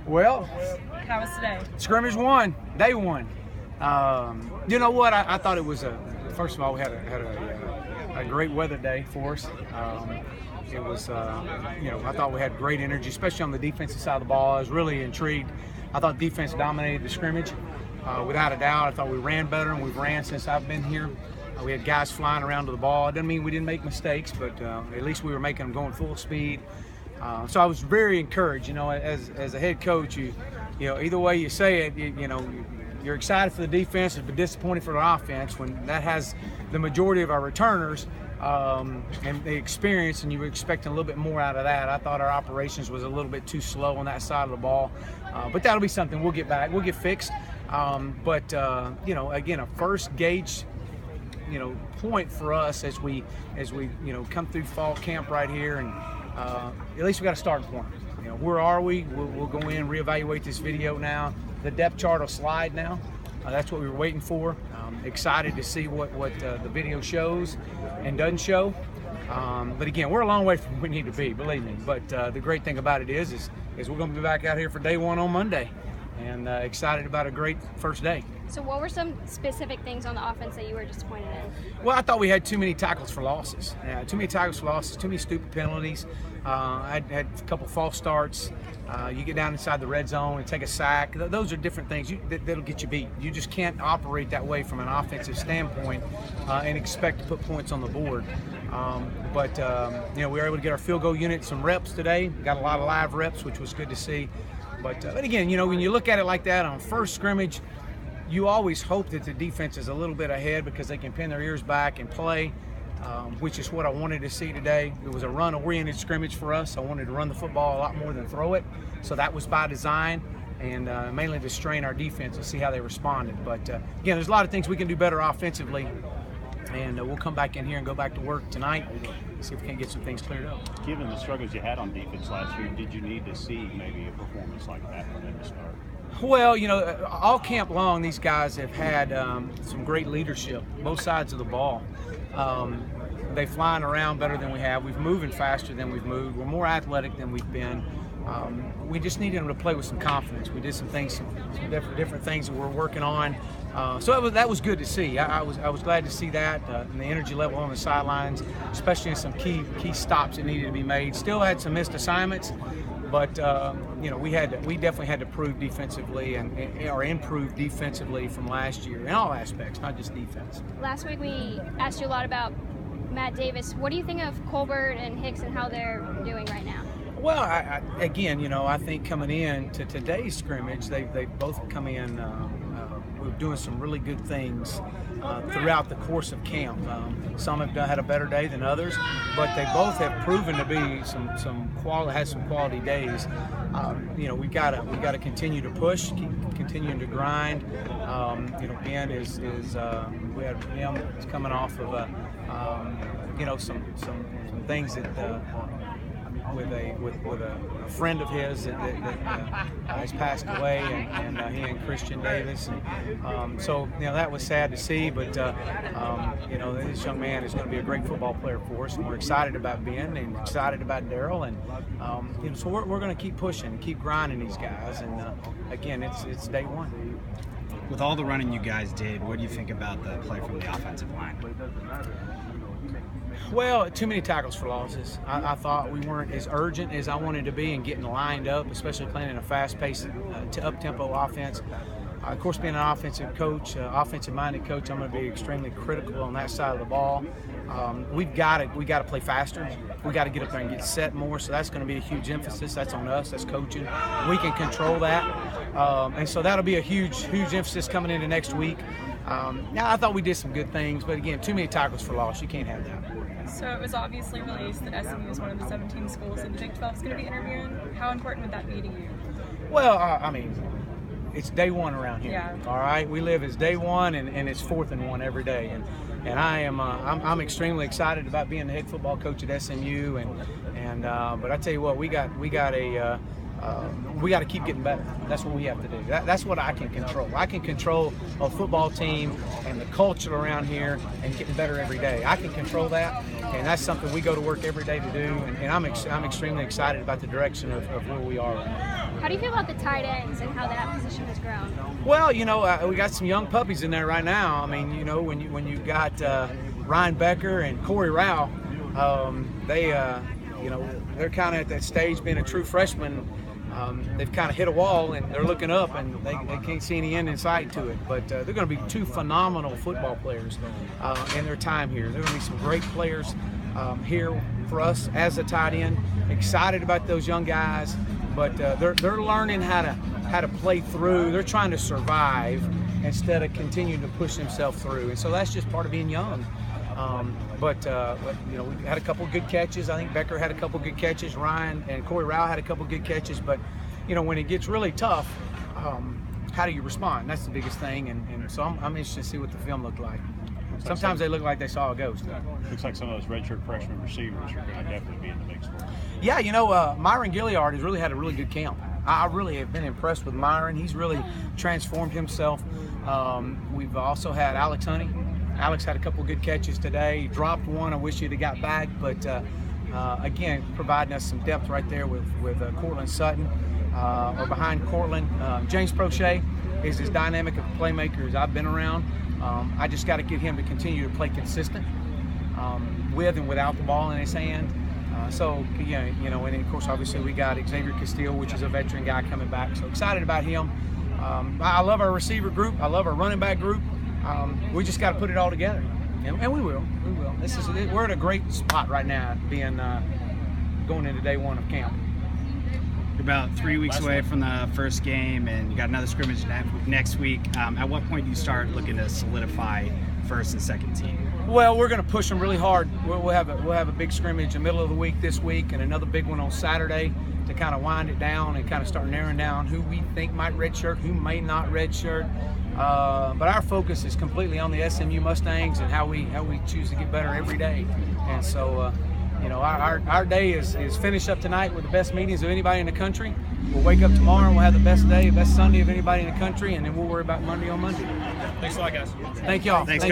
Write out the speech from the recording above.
Well, How was today? scrimmage one, day one. You know what? I thought it was first of all, we had a great weather day for us. It was, I thought we had great energy, especially on the defensive side of the ball. I was really intrigued. I thought defense dominated the scrimmage, without a doubt. I thought we ran better than we've ran since I've been here. We had guys flying around to the ball. It doesn't mean we didn't make mistakes, but at least we were making them going full speed. So I was very encouraged. As a head coach, either way you say it, you're excited for the defense, but disappointed for the offense when that has the majority of our returners and the experience, and you were expecting a little bit more out of that. I thought our operations was a little bit too slow on that side of the ball, but that'll be something we'll get back. We'll get fixed. Again, a first gauge point for us as we come through fall camp right here, and at least we got a starting point. Where are we? We'll go in, reevaluate this video now. The depth chart will slide now. That's what we were waiting for. Excited to see what the video shows and doesn't show. But again, we're a long way from where we need to be, believe me. But the great thing about it is we're going to be back out here for day one on Monday, and excited about a great first day. So what were some specific things on the offense that you were disappointed in? Well, I thought we had too many tackles for losses. Too many tackles for losses, too many stupid penalties. I had a couple false starts. You get down inside the red zone and take a sack. Those are different things that'll get you beat. You just can't operate that way from an offensive standpoint and expect to put points on the board. We were able to get our field goal unit some reps today. Got a lot of live reps, which was good to see. But again, when you look at it like that on first scrimmage, you always hope that the defense is a little bit ahead because they can pin their ears back and play, which is what I wanted to see today. It was a run-oriented scrimmage for us. I wanted to run the football a lot more than throw it, so that was by design, and mainly to strain our defense and see how they responded. But again, there's a lot of things we can do better offensively, and we'll come back in here and go back to work tonight and see if we can get some things cleared up. Given the struggles you had on defense last year, did you need to see maybe a performance like that for them to start? Well, all camp long, these guys have had some great leadership, both sides of the ball. They're flying around better than we have. We're moving faster than we've moved. We're more athletic than we've been. We just needed them to play with some confidence. We did some things, some different things that we're working on. So that was good to see. I was glad to see that, and the energy level on the sidelines, especially in some key stops that needed to be made. Still had some missed assignments. But we definitely had to prove defensively or improve defensively from last year in all aspects, not just defense. Last week we asked you a lot about Matt Davis. What do you think of Colbert and Hicks and how they're doing right now? Well, I think coming in to today's scrimmage, they both come in doing some really good things throughout the course of camp. Some have had a better day than others, but they both have proven to be some quality days. We gotta continue to push, keep continuing to grind. Ben is we had him coming off of some things that. With a friend of his that has passed away, and he and Christian Davis, and so that was sad to see. But this young man is going to be a great football player for us, and we're excited about Ben and excited about Daryl, and so we're going to keep pushing, keep grinding these guys, and again, it's day one. With all the running you guys did, what do you think about the play from the offensive line? Well, too many tackles for losses. I thought we weren't as urgent as I wanted to be in getting lined up, especially playing in a fast-paced, up-tempo offense. Of course, being an offensive coach, offensive-minded coach, I'm going to be extremely critical on that side of the ball. We got to play faster. We got to get up there and get set more. So that's going to be a huge emphasis. That's on us. That's coaching. We can control that, and so that'll be a huge emphasis coming into next week. I thought we did some good things, but again, too many tackles for loss. You can't have that. So it was obviously released that SMU is one of the 17 schools that the Big 12 is going to be interviewing. How important would that be to you? Well, it's day one around here. Yeah. All right, we live as day one, and it's 4th and 1 every day, and I'm extremely excited about being the head football coach at SMU, but I tell you what, we got a we got to keep getting better. That's what we have to do. That's what I can control. I can control a football team and the culture around here and getting better every day. I can control that, and that's something we go to work every day to do. And I'm extremely excited about the direction of where we are right now. How do you feel about the tight ends and how that position has grown? Well, we got some young puppies in there right now. I mean, when you got Ryan Becker and Corey Rao, they're kind of at that stage, being a true freshman. They've kind of hit a wall and they're looking up and they can't see any end in sight to it. But they're going to be two phenomenal football players in their time here. There are going to be some great players here for us as a tight end. Excited about those young guys, but they're learning how to play through. They're trying to survive instead of continuing to push themselves through. And so that's just part of being young. We had a couple good catches. I think Becker had a couple good catches. Ryan and Corey Rao had a couple good catches. But, when it gets really tough, how do you respond? That's the biggest thing. And so I'm interested to see what the film looked like. Sometimes they look like they saw a ghost. Looks like some of those redshirt freshman receivers are going to definitely be in the mix for it. Yeah, Myron Gilliard has really had a really good camp. I really have been impressed with Myron. He's really transformed himself. We've also had Alex Honey. Alex had a couple good catches today. He dropped one. I wish he'd have got back, but again, providing us some depth right there with Cortland Sutton, or behind Cortland. James Prochet is as dynamic of a playmaker as I've been around. I just got to get him to continue to play consistent with and without the ball in his hand. And of course, obviously, we got Xavier Castile, which is a veteran guy coming back. So excited about him. I love our receiver group. I love our running back group. We just got to put it all together, and we will. We will. We're at a great spot right now, being going into day one of camp. You're about 3 weeks away from the first game, and you got another scrimmage next week. At what point do you start looking to solidify first and second team? Well, we're going to push them really hard. We'll have a big scrimmage in the middle of the week this week, and another big one on Saturday to kind of wind it down and kind of start narrowing down who we think might redshirt, who may not redshirt. But our focus is completely on the SMU Mustangs and how we choose to get better every day. And so, our day is finished up tonight with the best meetings of anybody in the country. We'll wake up tomorrow and we'll have the best day, best Sunday of anybody in the country, and then we'll worry about Monday on Monday. Thanks a lot, guys. Thank y'all. Thanks,